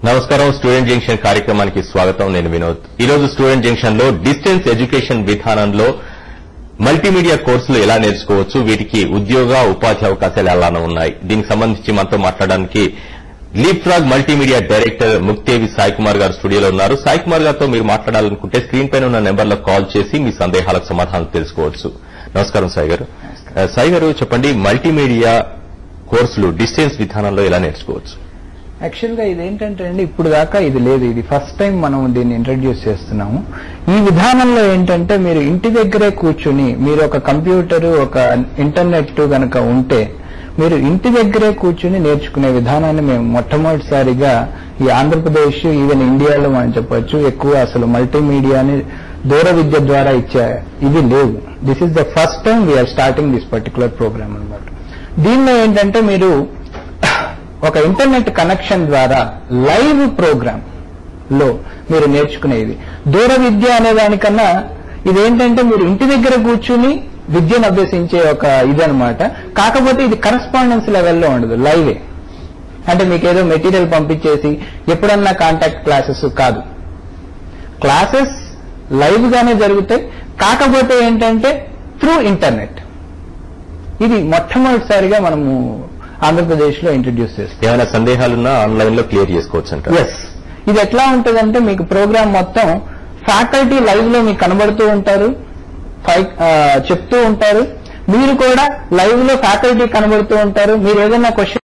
నమస్కారం. Student junction కార్యక్రమానికి స్వాగతం. నేను వినోద్. ఈ రోజు స్టూడెంట్ జంక్షన్ లో డిస్టెన్స్ ఎడ్యుకేషన్ విధానంలో మల్టీమీడియా కోర్సులు ఎలా నేర్చుకోవచ్చు, వీటికి ఉద్యోగ ఉపాధి అవకాశాలు ఎలా ఉన్నాయి, దీనికి సంబంధించి మనతో మాట్లాడడానికి Leap Frog Multimedia director Mukthevi Sai Kumar garu స్టూడియోలో ఉన్నారు. సాయి కుమార్ గారితో మీరు మాట్లాడాలనుకుంటే స్క్రీన్ పైన ఉన్న నెంబర్లకు కాల్ చేసి మీ సందేహాలకు సమాధానం తెలుసుకోవచ్చు. నమస్కారం సాయి గారు. సాయి గారు చెప్పండి, మల్టీమీడియా కోర్సులు డిస్టెన్స్ విధానంలో ఎలా నేర్చుకోవచ్చు? యాక్చువల్ గా ఇదేంటంటే అండి, ఇప్పుడు దాకా ఇది లేదు. ఇది ఫస్ట్ టైం మనం దీన్ని ఇంట్రడ్యూస్ చేస్తున్నాము. ఈ విధానంలో ఏంటంటే మీరు ఇంటి దగ్గరే కూర్చుని, మీరు ఒక కంప్యూటర్, ఒక ఇంటర్నెట్ గనక ఉంటే మీరు ఇంటి దగ్గరే కూర్చుని నేర్చుకునే విధానాన్ని మేము మొట్టమొదటిసారిగా ఈ ఆంధ్రప్రదేశ్, ఈవెన్ ఇండియాలో మనం చెప్పొచ్చు, ఎక్కువ అసలు మల్టీమీడియాని దూర విద్య ద్వారా ఇచ్చే ఇది లేవు. This is the first time we're starting this particular program అన్నమాట. దీనిలో ఏంటంటే మీరు ఒక ఇంటర్నెట్ కనెక్షన్ ద్వారా లైవ్ ప్రోగ్రామ్ లో మీరు నేర్చుకునేది. దూర విద్య అనే దానికన్నా ఇదేంటంటే మీరు ఇంటి దగ్గర కూర్చుని విద్యను అభ్యసించే ఒక ఇదనమాట. కాకపోతే ఇది కరస్పాండెన్స్ లెవెల్లో ఉండదు, లైవే. అంటే మీకు ఏదో మెటీరియల్ పంపించేసి ఎప్పుడన్నా కాంటాక్ట్ క్లాసెస్ కాదు, క్లాసెస్ లైవ్ గానే జరుగుతాయి. కాకపోతే ఏంటంటే త్రూ ఇంటర్నెట్. ఇది మొట్టమొదటిసారిగా మనము ఆంధ్రప్రదేశ్ లో ఇంట్రడ్యూస్ చేస్తాం. ఏమైనా సందేహాలున్నా ఆన్లైన్ లో క్లియర్ చేసుకోవచ్చు అంట. ఎస్. ఇది ఎట్లా ఉంటుందంటే మీకు ప్రోగ్రామ్ మొత్తం ఫ్యాకల్టీ లైవ్ లో మీకు కనబడుతూ ఉంటారు, చెప్తూ ఉంటారు. మీరు కూడా లైవ్ లో ఫ్యాకల్టీ కనబడుతూ ఉంటారు. మీరు ఏదైనా క్వశ్చన్